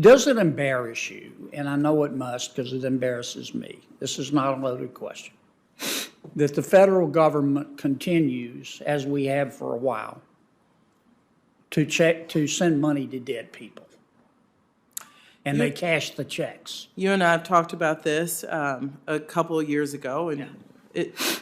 Does it embarrass you? And I know it must because it embarrasses me. This is not a loaded question. That the federal government continues, as we have for a while, to send money to dead people. And they cash the checks. You and I have talked about this a couple of years ago, and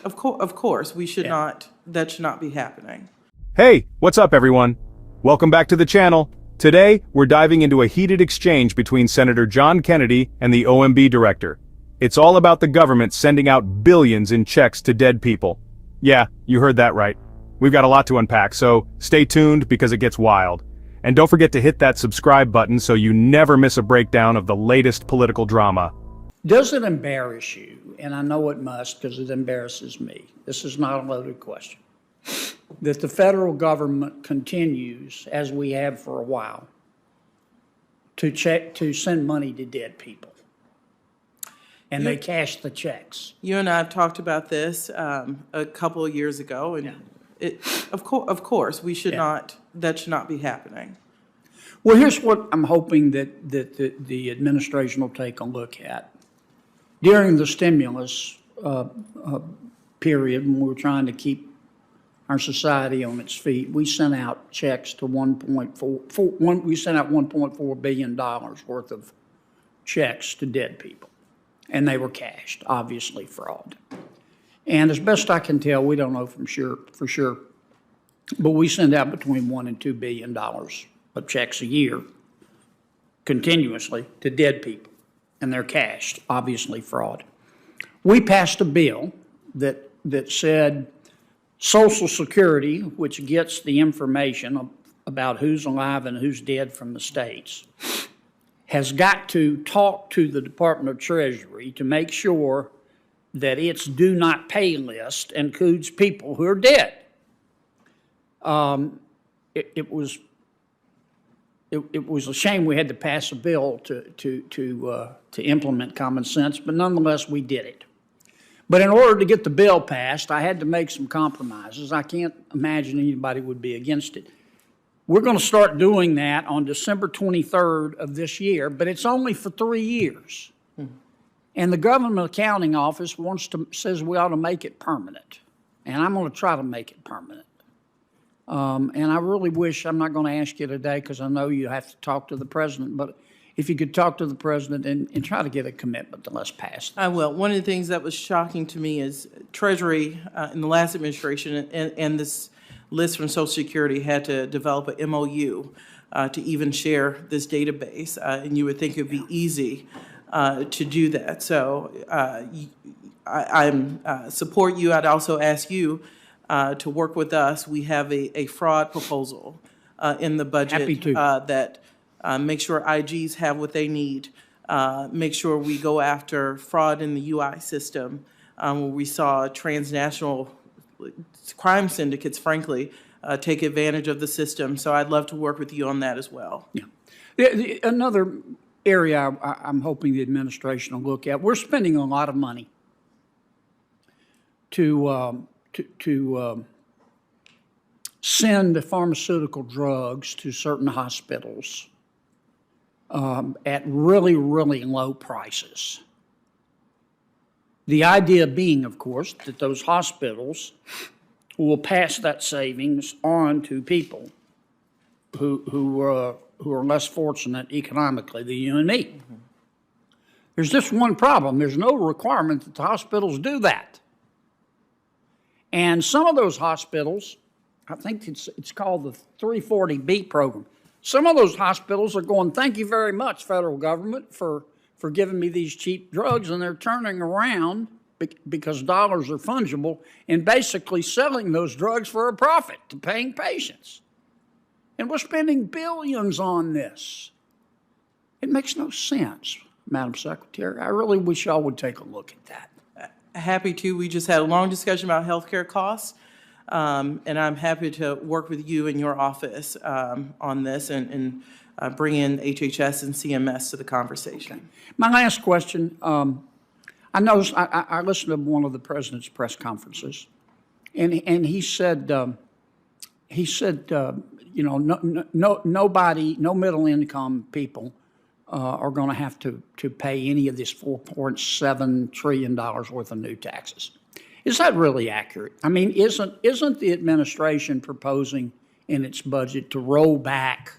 of course, we should not. That should not be happening. Hey, what's up, everyone? Welcome back to the channel. Today, we're diving into a heated exchange between Senator John Kennedy and the OMB director. It's all about the government sending out billions in checks to dead people. Yeah, you heard that right. We've got a lot to unpack, so stay tuned because it gets wild. And don't forget to hit that subscribe button so you never miss a breakdown of the latest political drama. Does it embarrass you? And I know it must because it embarrasses me. This is not a loaded question. That the federal government continues, as we have for a while, to send money to dead people. And they cash the checks. You and I have talked about this a couple of years ago, and of course, we should not. That should not be happening. Well, here's what I'm hoping that the administration will take a look at. During the stimulus period, when we were trying to keep our society on its feet, we sent out checks to we sent out $1.4 billion worth of checks to dead people. And they were cashed, obviously fraud. And as best I can tell, we don't know for sure, but we send out between $1 and $2 billion of checks a year continuously to dead people, and they're cashed, obviously fraud. We passed a bill that said Social Security, which gets the information about who's alive and who's dead from the states, has got to talk to the Department of Treasury to make sure that its do not pay list includes people who are dead. It was a shame we had to pass a bill to implement common sense, but nonetheless we did it. But in order to get the bill passed, I had to make some compromises. I can't imagine anybody would be against it. We're going to start doing that on December 23rd of this year, but it's only for 3 years. And the Government Accounting Office says we ought to make it permanent. And I'm going to try to make it permanent. And I really wish, I'm not going to ask you today because I know you have to talk to the president, but if you could talk to the president and try to get a commitment to let's pass. I will. One of the things that was shocking to me is Treasury in the last administration and this list from Social Security had to develop an MOU to even share this database, and you would think it would be easy to do that. So I support you. I'd also ask you to work with us. We have a fraud proposal in the budget that make sure IGs have what they need. Make sure we go after fraud in the UI system, where we saw transnational crime syndicates, frankly, take advantage of the system. So I'd love to work with you on that as well. Yeah. Another area I'm hoping the administration will look at, we're spending a lot of money to send pharmaceutical drugs to certain hospitals at really, really low prices. The idea being, of course, that those hospitals will pass that savings on to people who are less fortunate economically than you and me. Mm-hmm. There's just one problem. There's no requirement that the hospitals do that. And some of those hospitals, I think it's called the 340B program. Some of those hospitals are going, thank you very much, federal government, for giving me these cheap drugs, and they're turning around because dollars are fungible and basically selling those drugs for a profit to paying patients. And we're spending billions on this. It makes no sense, Madam Secretary. I really wish y'all would take a look at that. Happy to. We just had a long discussion about healthcare costs, and I'm happy to work with you in your office on this and bring in HHS and CMS to the conversation. Okay. My last question, I noticed, I listened to one of the president's press conferences, and he said, you know, nobody, no middle income people are going to have to pay any of this $4.7 trillion worth of new taxes. Is that really accurate? I mean, isn't the administration proposing in its budget to roll back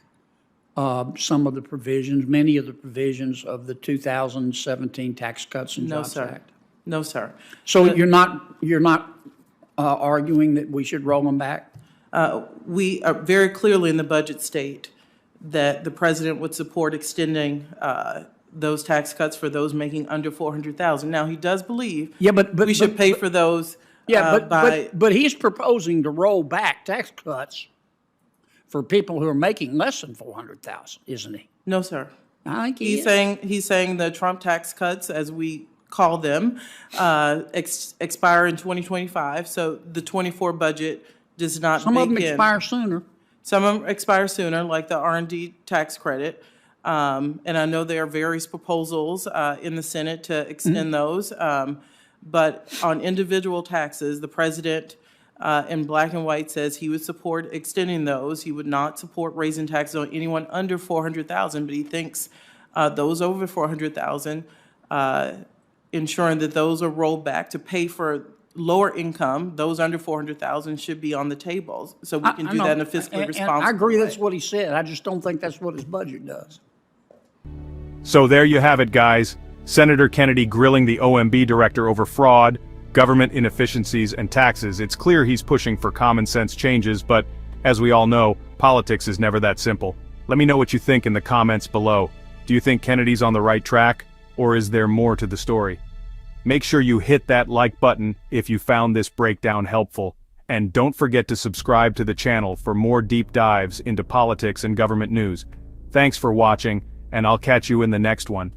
some of the provisions, many of the provisions of the 2017 Tax Cuts and Jobs Act? No, sir. So you're not arguing that we should roll them back? We are very clearly in the budget state that the president would support extending those tax cuts for those making under $400,000. Now, he does believe we should pay for those. But he's proposing to roll back tax cuts for people who are making less than $400,000, isn't he? No, sir. I think he's saying the Trump tax cuts, as we call them, expire in 2025. So the 24 budget does not. Some of them expire sooner. Some of them expire sooner, like the R&D tax credit. And I know there are various proposals in the Senate to extend those. But on individual taxes, the president in black and white says he would support extending those. He would not support raising taxes on anyone under $400,000, but he thinks those over $400,000, ensuring that those are rolled back to pay for lower income, those under $400,000 should be on the table. So we can do that in a fiscally responsible way. I agree that's what he said. I just don't think that's what his budget does. So there you have it, guys. Senator Kennedy grilling the OMB director over fraud, government inefficiencies, and taxes. It's clear he's pushing for common sense changes, but as we all know, politics is never that simple. Let me know what you think in the comments below. Do you think Kennedy's on the right track, or is there more to the story? Make sure you hit that like button if you found this breakdown helpful, and don't forget to subscribe to the channel for more deep dives into politics and government news. Thanks for watching, and I'll catch you in the next one.